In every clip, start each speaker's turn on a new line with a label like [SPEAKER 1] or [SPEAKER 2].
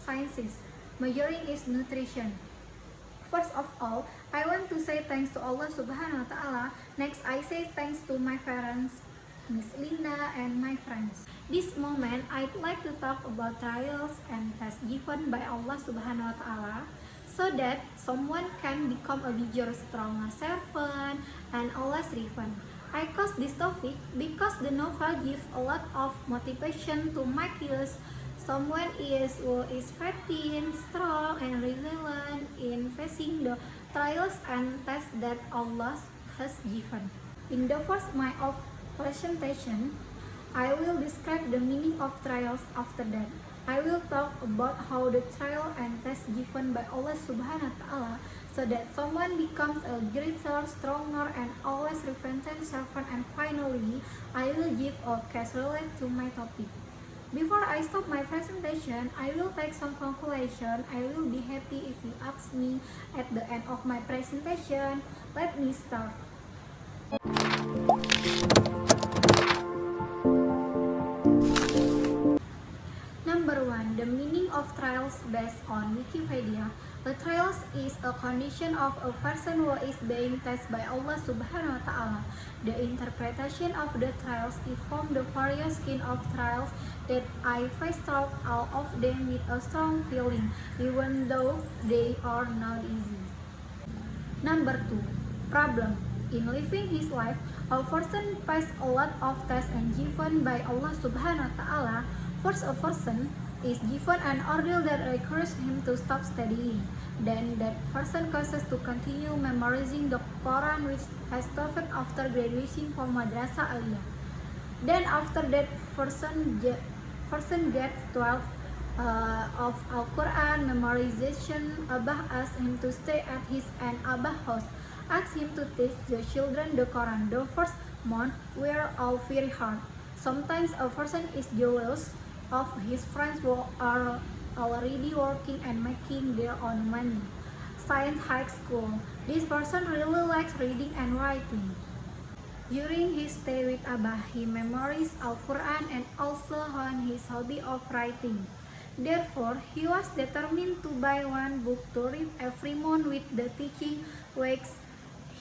[SPEAKER 1] sciences, majoring in nutrition. First of all, I want to say thanks to Allah Subhanahu wa Ta'ala. Next, I say thanks to my parents, Miss Linda, and my friends. This moment, I'd like to talk about trials and tests given by Allah Subhanahu wa Ta'ala so that someone can become a bigger, stronger servant and Allah's servant. I chose this topic because the novel gives a lot of motivation to make us someone who is fighting, strong, and resilient in facing the trials and tests that Allah has given. In the first minute of presentation, I will describe the meaning of trials. After that, I will talk about how the trial and test given by Allah Subhanahu wa Ta'ala so that someone becomes a greater, stronger, and always repentant servant. And finally, I will give a case related to my topic. Before I stop my presentation, I will take some conclusion. I will be happy if you ask me at the end of my presentation. Let me start. Number 1. The meaning of trials based on Wikipedia. The trials is a condition of a person who is being tested by Allah Subhanahu wa Ta'ala. The interpretation of the trials is from the various kind of trials that I faced throughout all of them with a strong feeling, even though they are not easy. Number 2. Problem. In living his life, a person faces a lot of tests and given by Allah Subhanahu wa Ta'ala. First, a person is given an order that requires him to stop studying. Then that person causes to continue memorizing the Quran, which has stopped after graduation from Madrasah Aliyah. Then after that person gets 12 of Al-Quran memorization. Abah asks him to stay at his and Abah house asks him to teach the children the Quran. The first month were all very hard. Sometimes a person is jealous of his friends who are already working and making their own money. Science high school. This person really likes reading and writing. During his stay with Abah, he memorized Al-Quran and also honed his hobby of writing. Therefore, he was determined to buy one book to read every month with the teaching weeks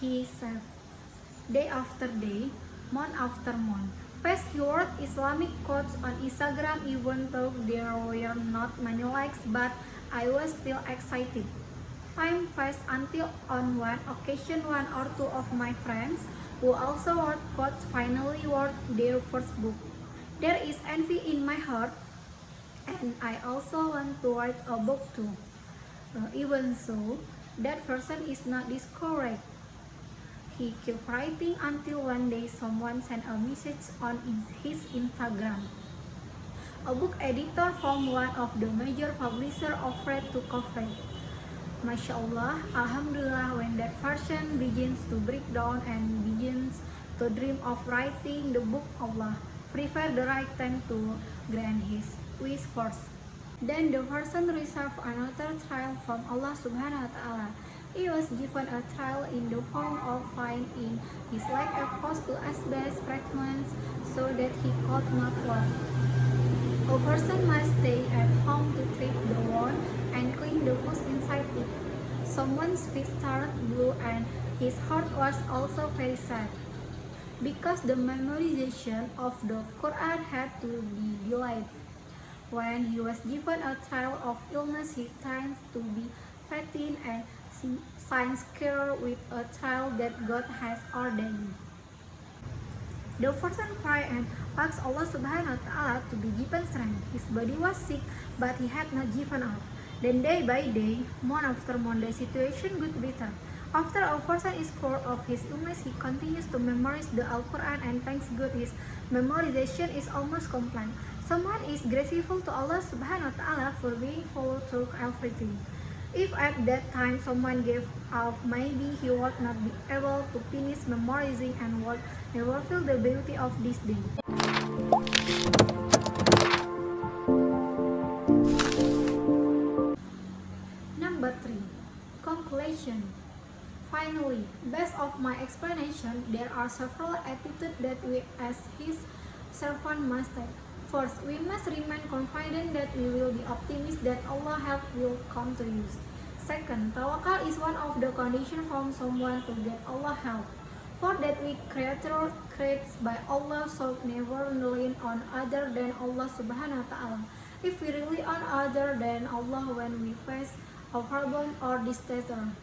[SPEAKER 1] he saved. Day after day, month after month. First, he wrote Islamic quotes on Instagram even though there were not many likes, but I was still excited. Time passed until on one occasion one or two of my friends who also wrote quotes finally wrote their first book. There is envy in my heart and I also want to write a book too. Even so, that person is not discouraged. He kept writing until one day someone sent a message on his Instagram. A book editor from one of the major publishers offered to cover it. MashaAllah, Alhamdulillah, when that person begins to break down and begins to dream of writing the book, Allah prepared the right time to grant his wish first. Then the person received another trial from Allah Subhanahu wa Ta'ala. He was given a trial in the form of finding his leg exposed to asbestos fragments so that he could not walk. A person must stay at home to treat the wound and clean the pus inside it. Someone's feet started blue and his heart was also very sad because the memorization of the Quran had to be delayed. When he was given a trial of illness, he tends to be fatigued and science care with a child that God has ordained. The person cried and asked Allah Subhanahu wa Ta'ala to be given strength. His body was sick, but he had not given up. Then day by day, month after month, the situation got better. After a person is cured of his illness, he continues to memorize the Al-Quran and thanks God his memorization is almost complete. Someone is grateful to Allah Subhanahu wa Ta'ala for being followed through everything. If at that time someone gave up, maybe he would not be able to finish memorizing and would never feel the beauty of this day. Number 3. Conclusion. Finally, based on my explanation, there are several attitudes that we as his servant must take. First, we must remain confident that we will be optimistic that Allah's help will come to use. Second, tawakal is one of the conditions for someone to get Allah's help. For that we created by Allah, so never lean on other than Allah subhanahu wa ta'ala. If we rely on other than Allah when we face a problem or disaster,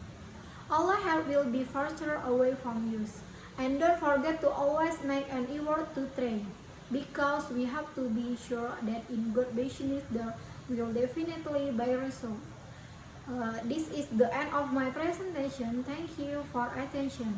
[SPEAKER 1] Allah's help will be further away from us. And don't forget to always make an effort to try, because we have to be sure that in good business there will definitely be result. This is the end of my presentation. Thank you for attention.